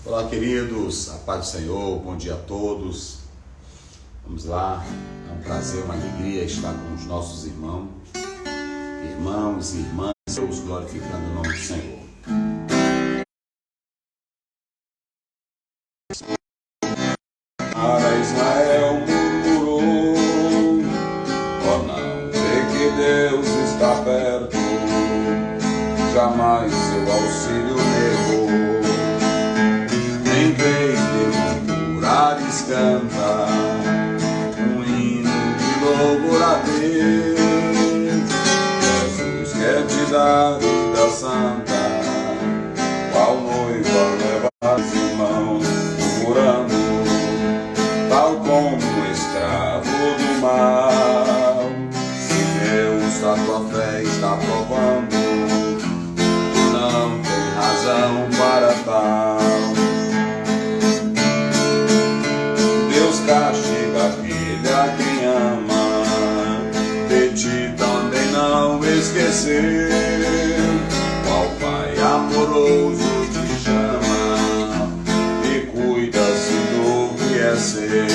Olá, queridos, a paz do Senhor, bom dia a todos. Vamos lá, é um prazer, uma alegria estar com os nossos irmãos e irmãs, Deus glorificando o nome do Senhor. Para Israel murmurou, oh não, vê que Deus está perto, jamais seu auxílio negou. Em vez de murmurares, canta um hino de louvor a Deus. Jesus quer te dar vida santa, qual noiva leva as irmãos murmurando, tal como um escravo do mal. Se Deus a tua fé está provando, não tem razão para tal. Deus castiga aquele a quem ama, de ti também não esqueceu. Qual Pai amoroso te chama e cuida-se do que é seu.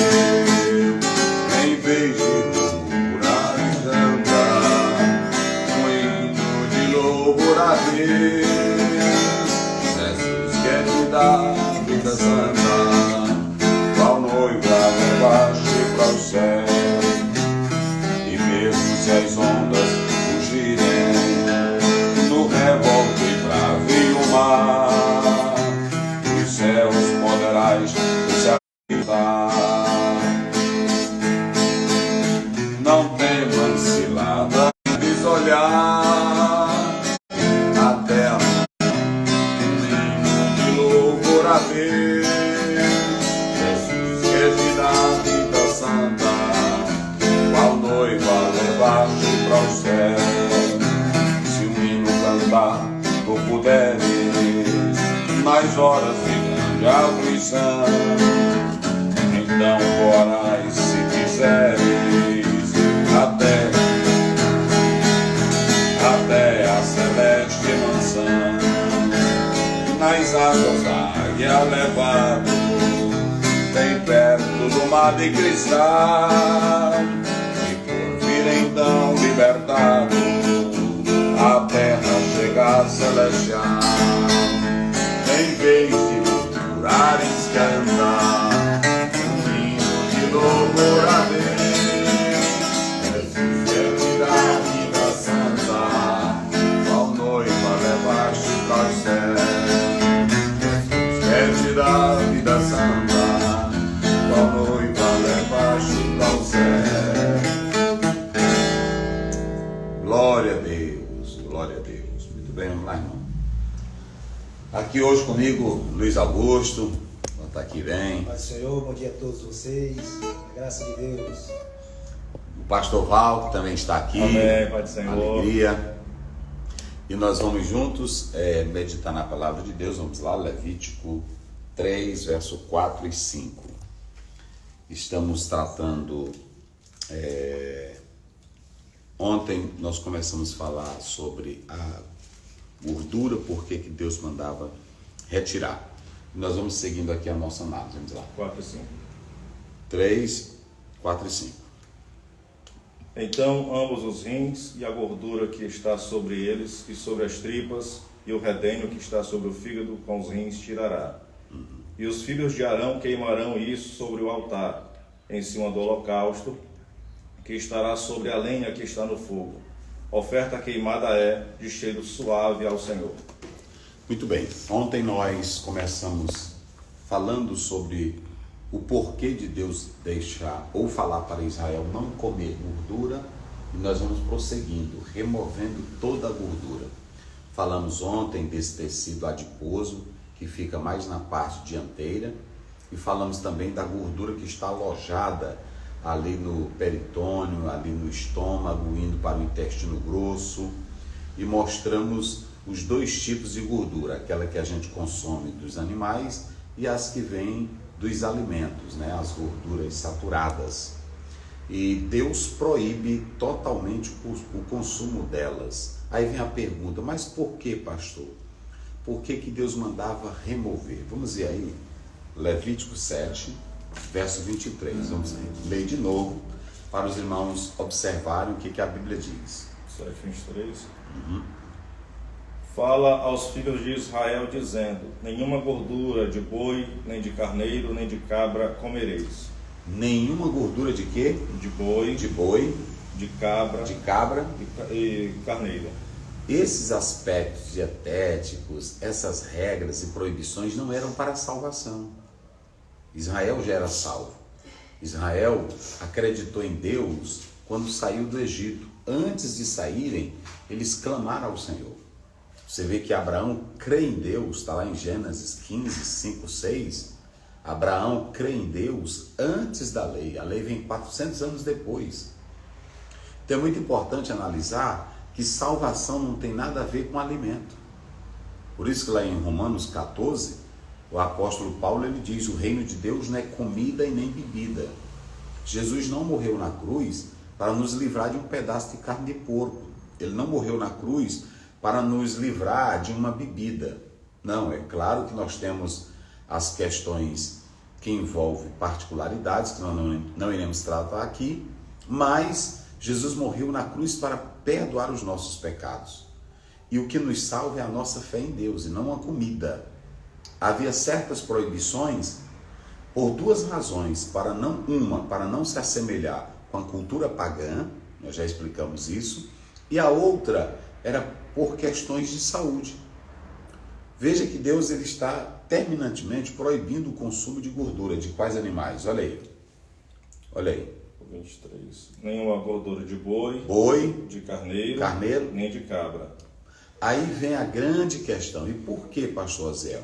Em vez de murmurar e cantar um hino de louvor a Deus, Jesus quer te dar vida santa, qual noiva levaste para o céu. E mesmo se as ondas fugirem no revolto e bravio mar, os céus poderás se habitar. Não temas cilada, deves olhar a terra, um hino de louvor a Deus. Jesus quer te dar vida santa, qual noiva levaste para o céu. Se um hino cantar tu puderes, nas horas de grande aflição, então voarás se quiseres até a celeste mansão. Nas asas da águia levado, bem perto do mar de cristal, e por vir então libertado, a terra chega celestial. Em vez de murmurares, canta um hino de louvor a Deus. Jesus quer te dar vida santa, qual noiva levaste para o céu. Jesus quer te dar vida santa, qual noiva levaste para o céu. Glória a Deus, glória a Deus. Muito bem, vamos lá, irmão. Aqui hoje comigo, Luiz Augusto, está aqui bem. Pai do Senhor, bom dia a todos vocês, a graça de Deus. O pastor Val, que também está aqui. Amém, Pai do Senhor. Alegria. E nós vamos juntos meditar na palavra de Deus. Vamos lá, Levítico 3, verso 4 e 5. Estamos tratando... Ontem nós começamos a falar sobre a gordura, porque que Deus mandava retirar. Nós vamos seguindo aqui a nossa análise. Vamos lá. 4 e 5. 3, 4 e 5. Então ambos os rins e a gordura que está sobre eles e sobre as tripas e o redenho que está sobre o fígado com os rins tirará. E os filhos de Arão queimarão isso sobre o altar, em cima do holocausto, que estará sobre a lenha que está no fogo. Oferta queimada é de cheiro suave ao Senhor. Muito bem. Ontem nós começamos falando sobre o porquê de Deus deixar ou falar para Israel não comer gordura, e nós vamos prosseguindo, removendo toda a gordura. Falamos ontem desse tecido adiposo, que fica mais na parte dianteira, e falamos também da gordura que está alojada ali no peritônio, ali no estômago, indo para o intestino grosso, e mostramos os dois tipos de gordura, aquela que a gente consome dos animais e as que vêm dos alimentos, né? As gorduras saturadas. E Deus proíbe totalmente o consumo delas. Aí vem a pergunta, mas por que, pastor? por que Deus mandava remover. Vamos ver aí, Levítico 7, verso 23. Vamos ler de novo, para os irmãos observarem o que a Bíblia diz. 7:23. Fala aos filhos de Israel, dizendo: nenhuma gordura de boi, nem de carneiro, nem de cabra comereis. Nenhuma gordura de quê? De boi, De boi, de cabra de cabra. e carneiro. Esses aspectos dietéticos, essas regras e proibições não eram para a salvação. Israel já era salvo. Israel acreditou em Deus quando saiu do Egito. Antes de saírem, eles clamaram ao Senhor. Você vê que Abraão crê em Deus, está lá em Gênesis 15, 5, 6. Abraão crê em Deus antes da lei. A lei vem 400 anos depois. Então é muito importante analisar que salvação não tem nada a ver com alimento. Por isso que lá em Romanos 14, o apóstolo Paulo ele diz: o reino de Deus não é comida e nem bebida. Jesus não morreu na cruz para nos livrar de um pedaço de carne de porco. Ele não morreu na cruz para nos livrar de uma bebida. Não, é claro que nós temos as questões que envolvem particularidades, que nós não iremos tratar aqui, mas Jesus morreu na cruz para perdoar os nossos pecados. E o que nos salva é a nossa fé em Deus e não a comida. Havia certas proibições por duas razões: para não se assemelhar com a cultura pagã, nós já explicamos isso, e a outra era por questões de saúde. Veja que Deus ele está terminantemente proibindo o consumo de gordura. De quais animais? Olha aí. Olha aí. 23. Nenhuma gordura de boi, de carneiro, nem de cabra. Aí vem a grande questão. E por que, pastor Azel?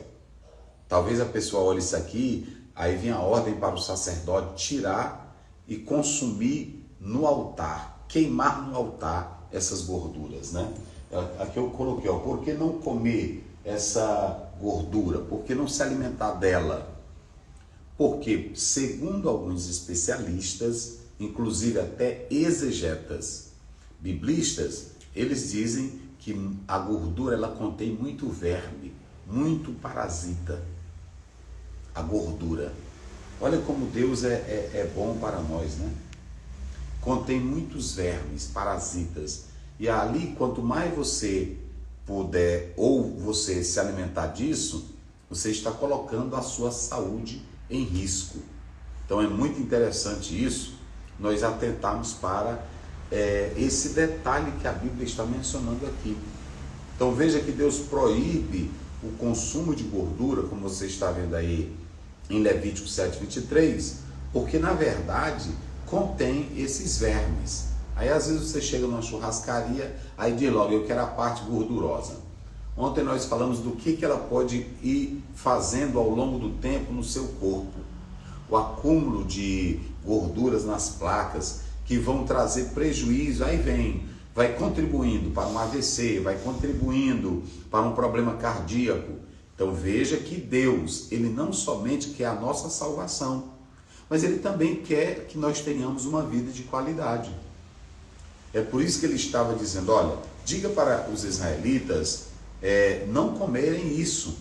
Talvez a pessoa olhe isso aqui, aí vem a ordem para o sacerdote tirar e consumir no altar, queimar no altar essas gorduras, né? Aqui eu coloquei, por que não comer essa gordura? Por que não se alimentar dela? Porque, segundo alguns especialistas, inclusive até exegetas, biblistas, eles dizem que a gordura ela contém muito verme, muito parasita. A gordura. Olha como Deus é bom para nós, né? Contém muitos vermes, parasitas. E ali, quanto mais você puder ou você se alimentar disso, você está colocando a sua saúde em risco. Então é muito interessante isso, nós atentarmos para esse detalhe que a Bíblia está mencionando aqui. Então veja que Deus proíbe o consumo de gordura, como você está vendo aí em Levítico 7:23, porque na verdade contém esses vermes. Aí às vezes você chega numa churrascaria, aí diz logo: eu quero a parte gordurosa. Ontem nós falamos do que ela pode ir fazendo ao longo do tempo no seu corpo. O acúmulo de gorduras nas placas que vão trazer prejuízo, aí vai contribuindo para um AVC, vai contribuindo para um problema cardíaco. Então veja que Deus, ele não somente quer a nossa salvação, mas ele também quer que nós tenhamos uma vida de qualidade. É por isso que ele estava dizendo: olha, diga para os israelitas não comerem isso.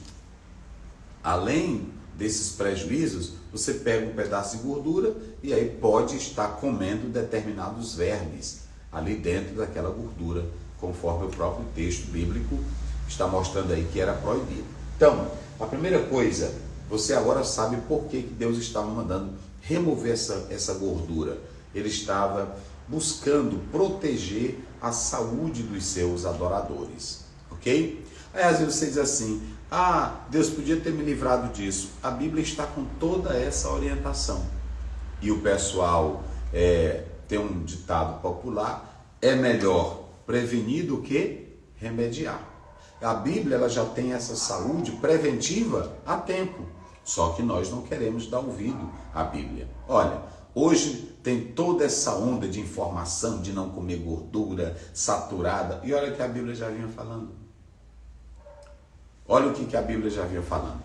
Além desses prejuízos, você pega um pedaço de gordura e aí pode estar comendo determinados vermes ali dentro daquela gordura, conforme o próprio texto bíblico está mostrando aí que era proibido. Então, a primeira coisa, você agora sabe por que Deus estava mandando remover essa gordura. Ele estava buscando proteger a saúde dos seus adoradores, ok? Aí às vezes você diz assim: Deus podia ter me livrado disso. A Bíblia está com toda essa orientação. E o pessoal tem um ditado popular: é melhor prevenir do que remediar. A Bíblia ela já tem essa saúde preventiva há tempo, só que nós não queremos dar ouvido à Bíblia. Olha, hoje tem toda essa onda de informação de não comer gordura saturada, e olha o que a Bíblia já vinha falando. Olha o que a Bíblia já vinha falando.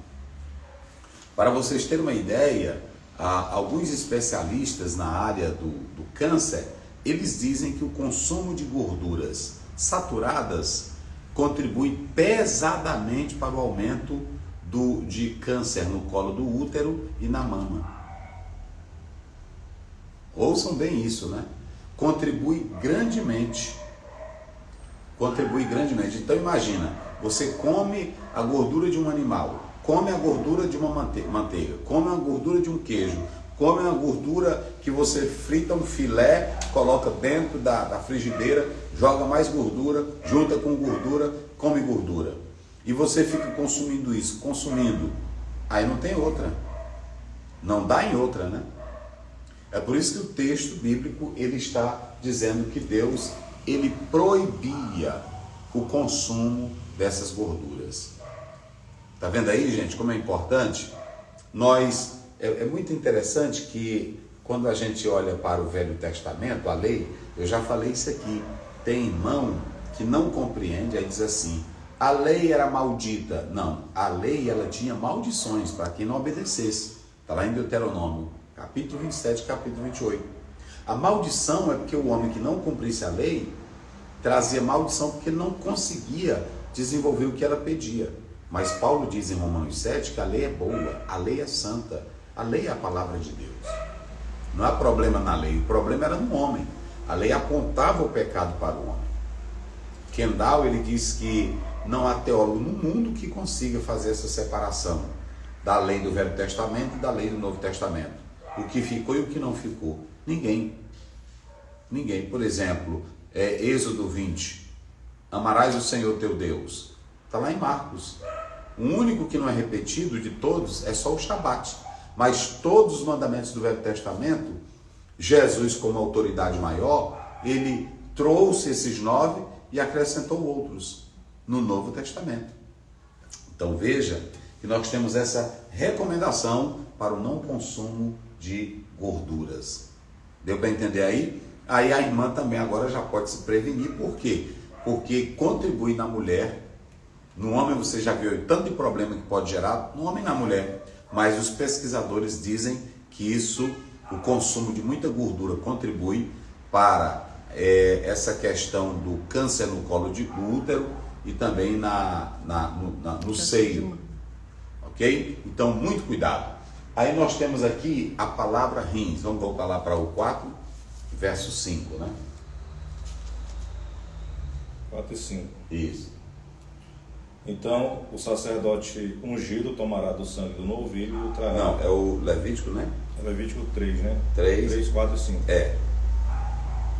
Para vocês terem uma ideia, alguns especialistas na área do câncer, eles dizem que o consumo de gorduras saturadas contribui pesadamente para o aumento de câncer no colo do útero e na mama. Ouçam bem isso, né? Contribui grandemente. Contribui grandemente. Então imagina, você come a gordura de um animal, come a gordura de uma manteiga, come a gordura de um queijo, come a gordura que você frita um filé, coloca dentro da frigideira, joga mais gordura, junta com gordura, come gordura. E você fica consumindo isso, consumindo. Aí não tem outra. Não dá em outra, né? É por isso que o texto bíblico, ele está dizendo que Deus, ele proibia o consumo dessas gorduras. Tá vendo aí, gente, como é importante? É muito interessante que quando a gente olha para o Velho Testamento, a lei, eu já falei isso aqui, tem irmão que não compreende, aí diz assim, a lei era maldita. Não, a lei, ela tinha maldições para quem não obedecesse. Está lá em Deuteronômio, capítulo 27, capítulo 28. A maldição é porque o homem que não cumprisse a lei trazia maldição porque ele não conseguia desenvolver o que ela pedia. Mas Paulo diz em Romanos 7 que a lei é boa, a lei é santa, a lei é a palavra de Deus. Não há problema na lei, o problema era no homem. A lei apontava o pecado para o homem. Kendall, ele diz que não há teólogo no mundo que consiga fazer essa separação da lei do Velho Testamento e da lei do Novo Testamento. O que ficou e o que não ficou. Ninguém. Por exemplo, Êxodo 20. Amarás o Senhor teu Deus. Está lá em Marcos. O único que não é repetido de todos é só o Shabat. Mas todos os mandamentos do Velho Testamento, Jesus, como autoridade maior, ele trouxe esses 9 e acrescentou outros no Novo Testamento. Então veja que nós temos essa recomendação para o não consumo de gorduras. Deu para entender aí? Aí a irmã também agora já pode se prevenir. Por quê? Porque contribui na mulher. No homem você já viu tanto de problema que pode gerar, no homem e na mulher. Mas os pesquisadores dizem que isso, o consumo de muita gordura contribui para essa questão do câncer no colo do útero e também no seio. Ok? Então, muito cuidado. Aí nós temos aqui a palavra rins. Vamos voltar lá para o 4, verso 5, né? 4 e 5. Isso. Então, o sacerdote ungido tomará do sangue do novilho e o trará. Não, é o Levítico, né? É Levítico 3, né? 3, 4 e 5. É.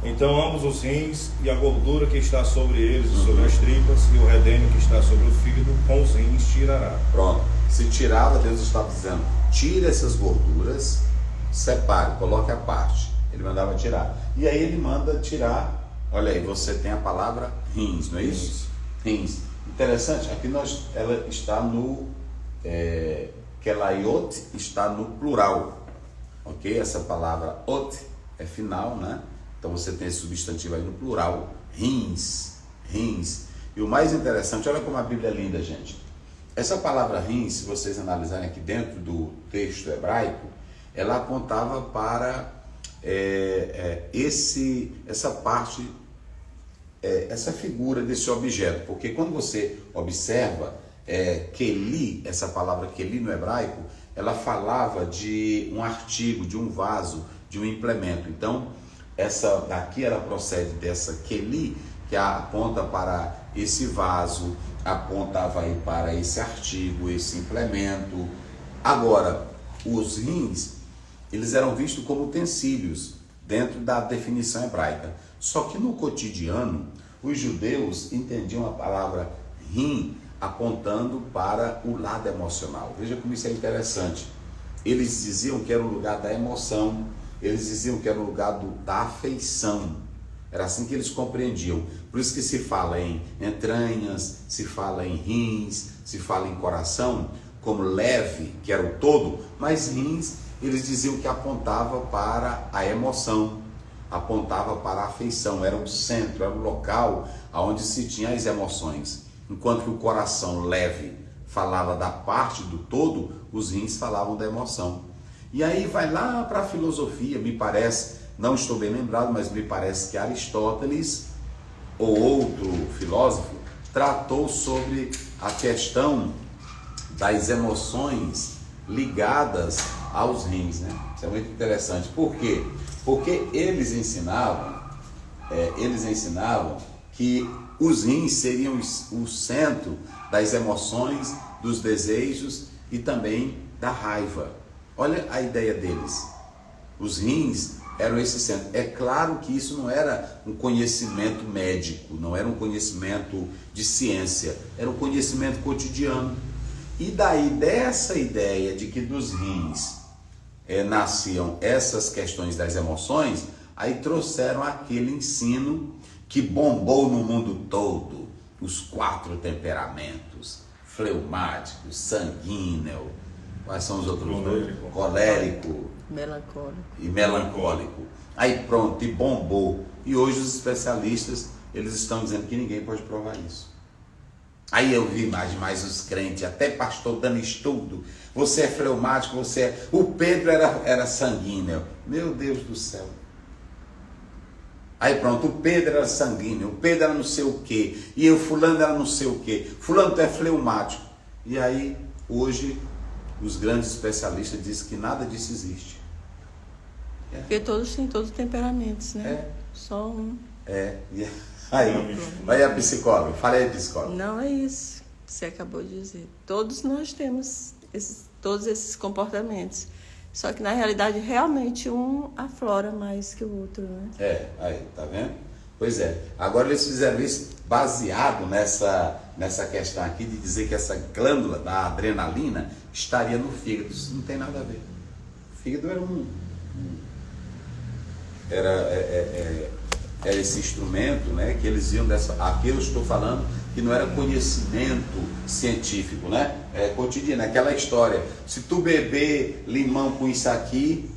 Então, ambos os rins e a gordura que está sobre eles e sobre as tripas e o redênio que está sobre o fígado, com os rins tirará. Pronto. Se tirava, Deus estava dizendo, tira essas gorduras, separe, coloque à parte. Ele mandava tirar. E aí ele manda tirar, olha aí, você tem a palavra rins, não é isso? Rins. Interessante, aqui ela está no, kelaiot está no plural, ok? Essa palavra ot é final, né? Então você tem esse substantivo aí no plural, rins. E o mais interessante, olha como a Bíblia é linda, gente. Essa palavra rins, se vocês analisarem aqui dentro do texto hebraico, ela apontava para essa parte, essa figura desse objeto, porque quando você observa keli, essa palavra keli no hebraico, ela falava de um artigo, de um vaso, de um implemento. Então, essa daqui ela procede dessa keli, que aponta para esse vaso, apontava aí para esse artigo, esse implemento. Agora, os rins, eles eram vistos como utensílios dentro da definição hebraica. Só que no cotidiano, os judeus entendiam a palavra rim apontando para o lado emocional. Veja como isso é interessante. Eles diziam que era o lugar da emoção, eles diziam que era o lugar da afeição. Era assim que eles compreendiam. Por isso que se fala em entranhas, se fala em rins, se fala em coração, como leve, que era o todo, mas rins, eles diziam que apontava para a emoção, apontava para a afeição, era o centro, era o local onde se tinha as emoções. Enquanto que o coração leve falava da parte do todo, os rins falavam da emoção. E aí vai lá para a filosofia, me parece, não estou bem lembrado, mas me parece que Aristóteles, ou outro filósofo, tratou sobre a questão das emoções ligadas aos rins, né? Isso é muito interessante. Por quê? Porque eles ensinavam que os rins seriam o centro das emoções, dos desejos e também da raiva. Olha a ideia deles. Os rins eram esse centro. É claro que isso não era um conhecimento médico, não era um conhecimento de ciência, era um conhecimento cotidiano. E daí dessa ideia de que dos rins nasciam essas questões das emoções, aí trouxeram aquele ensino que bombou no mundo todo, os 4 temperamentos, fleumático, sanguíneo, quais são os outros dois? Colérico e melancólico. Aí pronto, e bombou. E hoje os especialistas, eles estão dizendo que ninguém pode provar isso. Aí eu vi mais os crentes, até pastor dando estudo. Você é fleumático, você é... O Pedro era sanguíneo. Meu Deus do céu. Aí pronto, o Pedro era sanguíneo, o Pedro era não sei o quê, e o fulano era não sei o quê. Fulano é fleumático. E aí, hoje, os grandes especialistas dizem que nada disso existe. Porque todos têm todos os temperamentos, né? É. Só um. Aí a psicóloga, fala aí, psicóloga. Não é isso que você acabou de dizer. Todos nós temos todos esses comportamentos. Só que na realidade realmente um aflora mais que o outro, né? Aí, tá vendo? Pois é. Agora eles fizeram isso baseado nessa questão aqui de dizer que essa glândula da adrenalina estaria no fígado. Isso não tem nada a ver. O fígado era esse instrumento, né, que eles iam aqui eu estou falando que não era conhecimento científico, né? É cotidiano, aquela história. Se tu beber limão com isso aqui,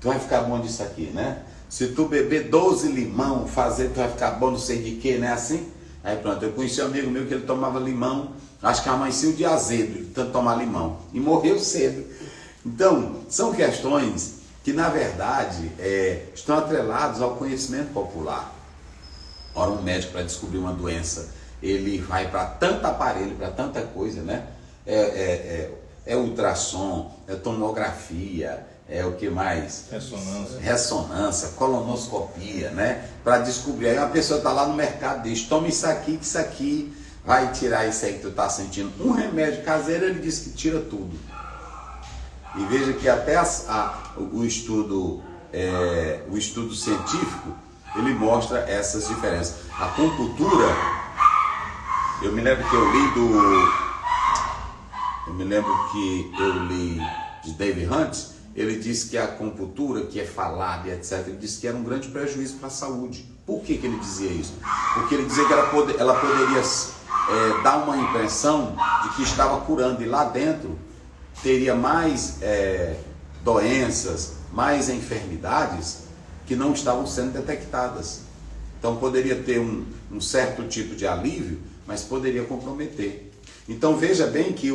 tu vai ficar bom disso aqui, né? Se tu beber 12 limão, tu vai ficar bom não sei de quê, né? Assim? Aí pronto, eu conheci um amigo meu que ele tomava limão, acho que amanhecia o dia azedo de tanto tomar limão, e morreu cedo. Então, são questões que na verdade estão atreladas ao conhecimento popular. Ora, um médico para descobrir uma doença, ele vai para tanto aparelho, para tanta coisa, né? É ultrassom, é tomografia, é o que mais? Ressonância, colonoscopia, né? Para descobrir. Aí uma pessoa está lá no mercado e diz, toma isso aqui, que isso aqui vai tirar isso aí que tu está sentindo. Um remédio caseiro, ele diz que tira tudo. E veja que até o estudo científico, ele mostra essas diferenças. A acupuntura, eu me lembro que eu li de David Hunt, ele disse que a acupuntura, que é falada e etc., ele disse que era um grande prejuízo para a saúde. Por que ele dizia isso? Porque ele dizia que ela poderia dar uma impressão de que estava curando, e lá dentro teria mais doenças, mais enfermidades que não estavam sendo detectadas. Então poderia ter um certo tipo de alívio, mas poderia comprometer. Então veja bem que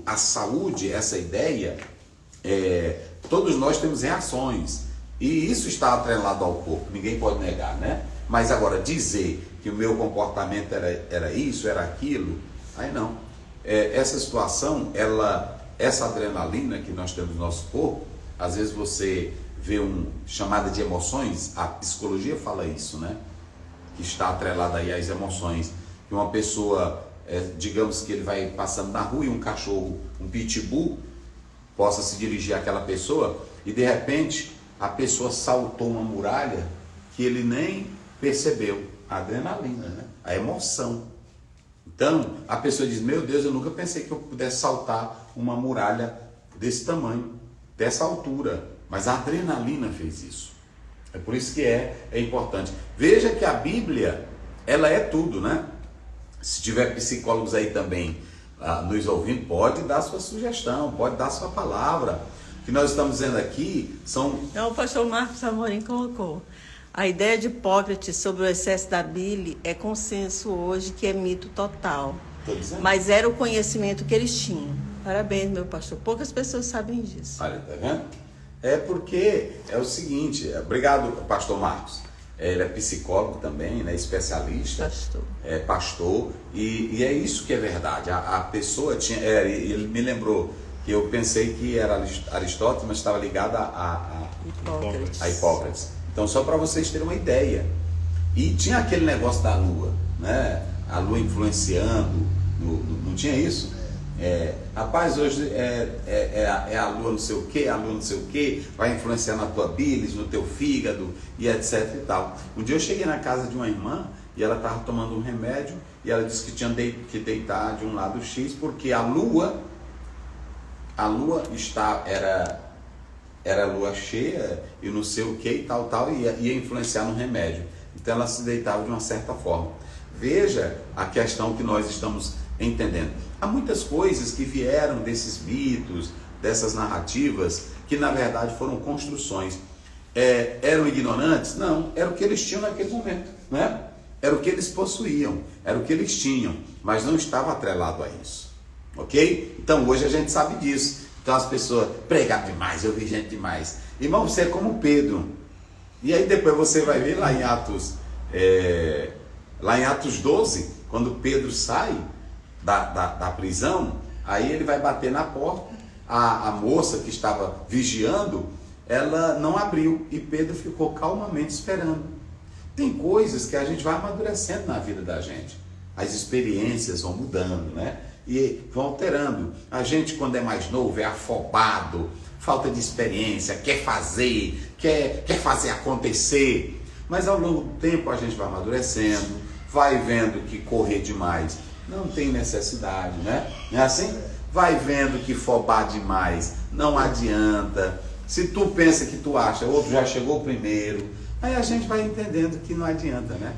a saúde, essa ideia, todos nós temos reações, e isso está atrelado ao corpo, ninguém pode negar, né? Mas agora dizer que o meu comportamento era isso, era aquilo, aí não. Essa situação, essa adrenalina que nós temos no nosso corpo, às vezes você vê chamada de emoções, a psicologia fala isso, né? Que está atrelada aí às emoções. Que uma pessoa, digamos que ele vai passando na rua e um cachorro, um pitbull, possa se dirigir àquela pessoa e de repente a pessoa saltou uma muralha que ele nem percebeu. A adrenalina, né? A emoção. Então, a pessoa diz, meu Deus, eu nunca pensei que eu pudesse saltar uma muralha desse tamanho, dessa altura. Mas a adrenalina fez isso. É por isso que é importante. Veja que a Bíblia, ela é tudo, né? Se tiver psicólogos aí também nos ouvindo, pode dar sua sugestão, pode dar sua palavra. O que nós estamos dizendo aqui são... Então, o pastor Marcos Amorim colocou. A ideia de Hipócrates sobre o excesso da bile é consenso hoje que é mito total. Mas era o conhecimento que eles tinham. Parabéns, meu pastor. Poucas pessoas sabem disso. Olha, tá vendo? É porque é o seguinte, obrigado, pastor Marcos. ele é psicólogo também, né? Especialista, pastor, e é isso que é verdade. A pessoa tinha, ele me lembrou que eu pensei que era Aristóteles, mas estava ligado a Hipócrates. Então, só para vocês terem uma ideia. E tinha aquele negócio da lua, né? A lua influenciando, não tinha isso? Rapaz, hoje é a lua não sei o que, a lua não sei o que, vai influenciar na tua bilis, no teu fígado e etc e tal. Um dia eu cheguei na casa de uma irmã e ela estava tomando um remédio e ela disse que tinha que deitar de um lado X porque a lua era lua cheia e não sei o que e tal, ia influenciar no remédio. Então ela se deitava de uma certa forma. Veja a questão que nós estamos entendendo. Há muitas coisas que vieram desses mitos, dessas narrativas, que na verdade foram construções. Eram ignorantes? Não, era o que eles tinham naquele momento, né? Era o que eles possuíam, era o que eles tinham, mas não estava atrelado a isso, ok? Então hoje a gente sabe disso. Então as pessoas pregavam demais, eu vi gente demais. Irmão, você é como Pedro. E aí depois você vai ver lá em Atos 12, quando Pedro sai da prisão, aí ele vai bater na porta, a moça que estava vigiando, ela não abriu e Pedro ficou calmamente esperando. Tem coisas que a gente vai amadurecendo na vida da gente, as experiências vão mudando, né? E vão alterando. A gente, quando é mais novo, é afobado, falta de experiência, quer fazer acontecer, mas ao longo do tempo a gente vai amadurecendo, vai vendo que correr demais não tem necessidade, né? Não é assim? Vai vendo que fobar demais não adianta. Se tu pensa que tu acha, o outro já chegou primeiro, aí a gente vai entendendo que não adianta, né?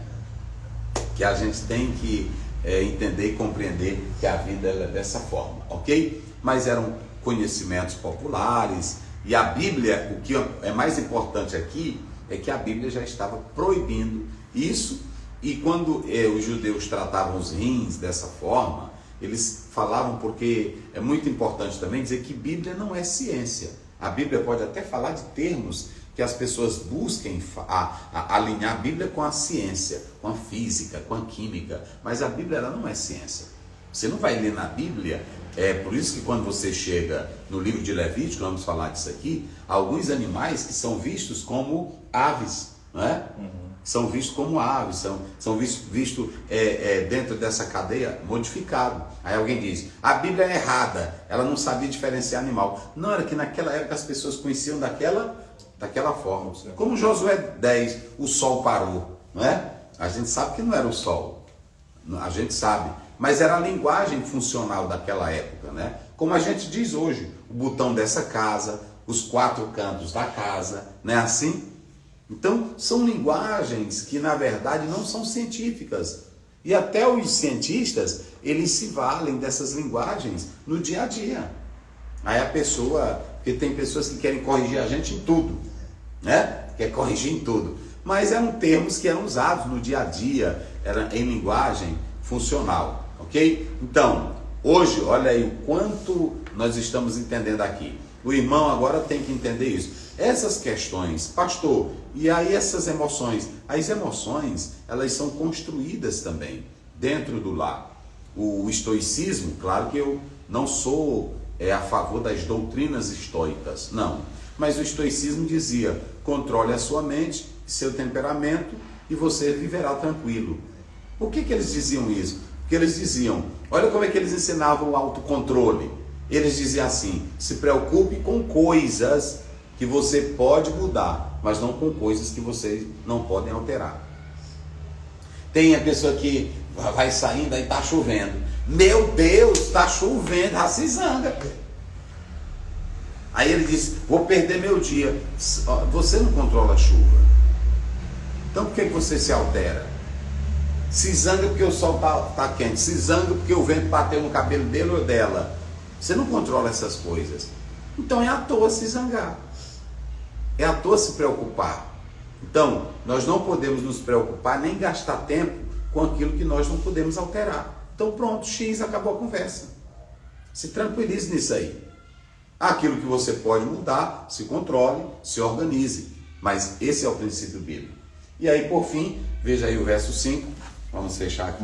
Que a gente tem que entender e compreender que a vida é dessa forma, ok? Mas eram conhecimentos populares e a Bíblia, o que é mais importante aqui é que a Bíblia já estava proibindo isso. E quando os judeus tratavam os rins dessa forma, eles falavam, porque é muito importante também dizer que Bíblia não é ciência. A Bíblia pode até falar de termos que as pessoas busquem alinhar a Bíblia com a ciência, com a física, com a química, mas a Bíblia ela não é ciência. Você não vai ler na Bíblia, por isso que quando você chega no livro de Levítico, vamos falar disso aqui, alguns animais que são vistos como aves, não é? São vistos como aves, são vistos dentro dessa cadeia modificado. Aí alguém diz, a Bíblia é errada, ela não sabia diferenciar animal. Não, era que naquela época as pessoas conheciam daquela forma. Como Josué 10, o sol parou, não é? A gente sabe que não era o sol, a gente sabe, mas era a linguagem funcional daquela época, né? Como a gente diz hoje, o botão dessa casa, os 4 cantos da casa, não é assim? Então, são linguagens que, na verdade, não são científicas. E até os cientistas, eles se valem dessas linguagens no dia a dia. Aí a pessoa, porque tem pessoas que querem corrigir a gente em tudo, né? Quer corrigir em tudo. Mas eram termos que eram usados no dia a dia, em linguagem funcional, ok? Então, hoje, olha aí o quanto nós estamos entendendo aqui. O irmão agora tem que entender isso. Essas questões, pastor, e aí essas emoções? As emoções, elas são construídas também dentro do lar. O estoicismo, claro que eu não sou a favor das doutrinas estoicas, não. Mas o estoicismo dizia, controle a sua mente, seu temperamento e você viverá tranquilo. Por que eles diziam isso? Porque eles diziam, olha como é que eles ensinavam o autocontrole. Eles diziam assim, se preocupe com coisas que você pode mudar, mas não com coisas que vocês não podem alterar. Tem a pessoa que vai saindo, aí está chovendo. Meu Deus, está chovendo, já se zanga. Aí ele diz, vou perder meu dia. Você não controla a chuva. Então por que você se altera? Se zanga porque o sol está quente, se zanga porque o vento bateu no cabelo dele ou dela. Você não controla essas coisas. Então é à toa se zangar. É à toa se preocupar. Então, nós não podemos nos preocupar nem gastar tempo com aquilo que nós não podemos alterar. Então pronto, X, acabou a conversa. Se tranquilize nisso aí. Aquilo que você pode mudar, se controle, se organize. Mas esse é o princípio bíblico. E aí, por fim, veja aí o verso 5. Vamos fechar aqui.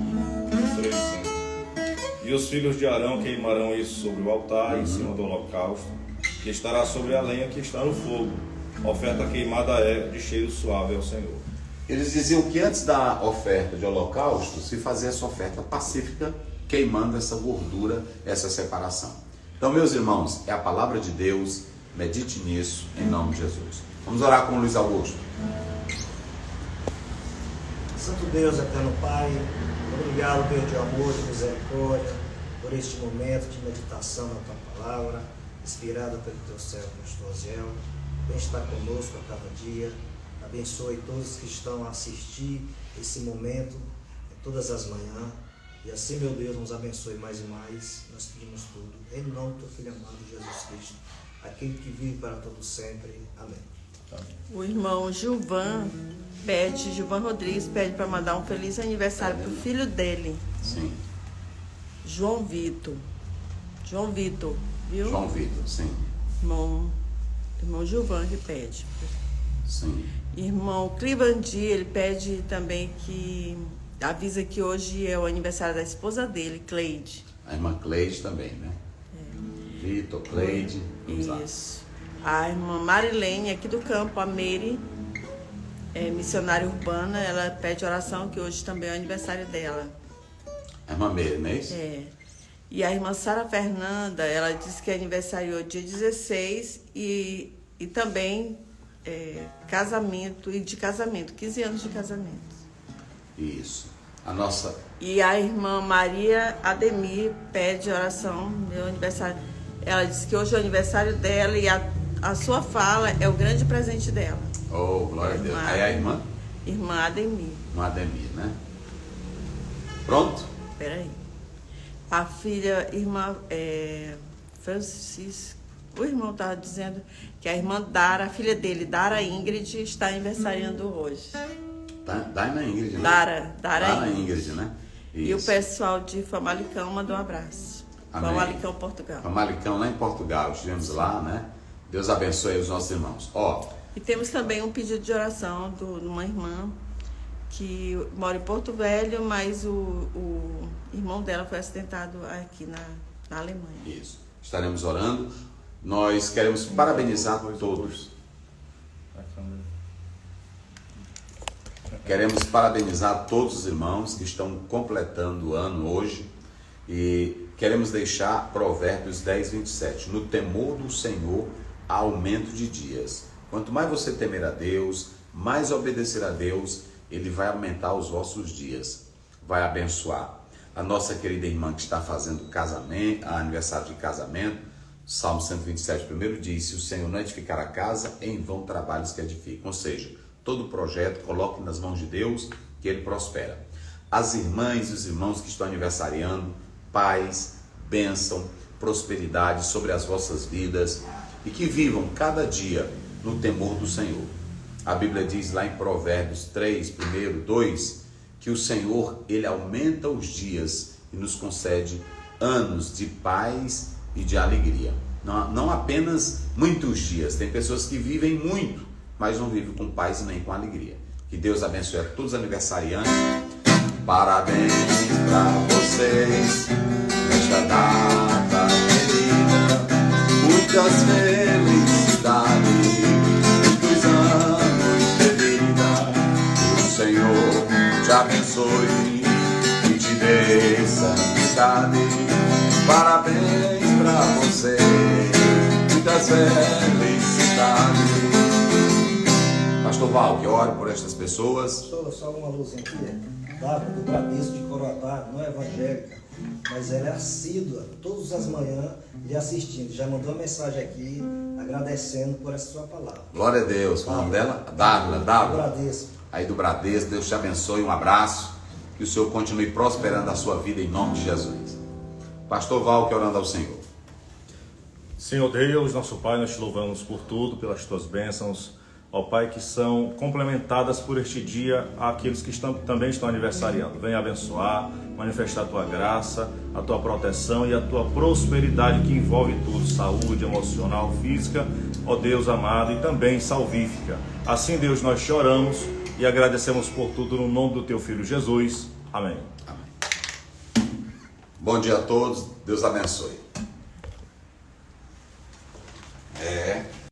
3, 5. E os filhos de Arão queimarão isso sobre o altar, em cima do holocausto, que estará sobre a lenha que está no fogo. A oferta queimada é de cheiro suave ao Senhor. Eles diziam que antes da oferta de holocausto, se fazia essa oferta pacífica, queimando essa gordura, essa separação. Então, meus irmãos, é a palavra de Deus, medite nisso, em nome de Jesus. Vamos orar com o Luiz Augusto. Santo Deus, eterno Pai, obrigado, Deus de amor, de misericórdia, por este momento de meditação na Tua Palavra, inspirada pelo Teu servo, Pastor Osiel. Vem estar conosco a cada dia. Abençoe todos que estão a assistir esse momento, todas as manhãs. E assim, meu Deus, nos abençoe mais e mais. Nós pedimos tudo. Em nome do Teu Filho amado, Jesus Cristo, aquele que vive para todo sempre. Amém. O irmão Gilvan Rodrigues pede para mandar um feliz aniversário para o filho dele. Sim. João Vitor, viu? João Vitor, sim. Irmão Gilvan que pede. Sim. Irmão Clivandi, ele pede também que avisa que hoje é o aniversário da esposa dele, Cleide. A irmã Cleide também, né? Vitor, Cleide. Isso. A irmã Marilene, aqui do campo, a Meire, missionária urbana, ela pede oração que hoje também é o aniversário dela. A irmã Meire, não é isso? É. E a irmã Sara Fernanda, ela disse que aniversariou dia 16 e também casamento, 15 anos de casamento. Isso. A nossa... E a irmã Maria Ademir pede oração, meu aniversário. Ela disse que hoje é o aniversário dela e a sua fala é o grande presente dela. Oh, glória a Deus. Aí a irmã? Irmã Ademir. Irmã Ademir, né? Pronto? Peraí. A filha, irmã Francisca. O irmão estava dizendo que a irmã Dara, a filha dele, Dara Ingrid, está aniversariando hoje. Dara Ingrid, né? Dara Ingrid, né? Isso. E o pessoal de Famalicão mandou um abraço. Amém. Famalicão, Portugal. Famalicão, lá em Portugal. Estivemos lá, né? Deus abençoe os nossos irmãos. E temos também um pedido de oração de uma irmã que mora em Porto Velho, mas o irmão dela foi acidentado aqui na Alemanha. Isso. Estaremos orando. Nós queremos parabenizar todos. Queremos parabenizar todos os irmãos que estão completando o ano hoje e queremos deixar Provérbios 10, 27. No temor do Senhor há aumento de dias. Quanto mais você temer a Deus, mais obedecer a Deus, Ele vai aumentar os vossos dias, vai abençoar. A nossa querida irmã que está fazendo aniversário de casamento, Salmo 127, primeiro diz: se o Senhor não edificar a casa, em vão trabalhos que edificam. Ou seja, todo projeto coloque nas mãos de Deus, que Ele prospera. As irmãs e os irmãos que estão aniversariando, paz, bênção, prosperidade sobre as vossas vidas e que vivam cada dia no temor do Senhor. A Bíblia diz lá em Provérbios 3, 2, que o Senhor, Ele aumenta os dias e nos concede anos de paz e de alegria. Não apenas muitos dias, tem pessoas que vivem muito, mas não vivem com paz e nem com alegria. Que Deus abençoe a todos os aniversariantes. Parabéns para vocês nesta data querida, muitas felicidades, muitos anos de vida. Que o Senhor te abençoe e te dê santidade. Parabéns para vocês, muitas felicidades. Pastor Val, que ore por estas pessoas. Pastor, só uma luzinha aqui. Dávila do Bradesco de Coroatá, não é evangélica, mas ela é assídua, todas as manhãs, lhe assistindo. Já mandou uma mensagem aqui, agradecendo por essa sua palavra. Glória a Deus. Qual o nome dela? Dávila. Bradesco. Aí do Bradesco, Deus te abençoe, um abraço. Que o Senhor continue prosperando a sua vida em nome de Jesus. Pastor Val, que orando ao Senhor. Senhor Deus, nosso Pai, nós te louvamos por tudo, pelas tuas bênçãos, ó Pai, que são complementadas por este dia àqueles que também estão aniversariando. Venha abençoar, manifestar a tua graça, a tua proteção e a tua prosperidade que envolve tudo, saúde emocional, física, ó Deus amado, e também salvífica. Assim, Deus, nós te oramos e agradecemos por tudo no nome do teu Filho Jesus. Amém. Amém. Bom dia a todos, Deus abençoe.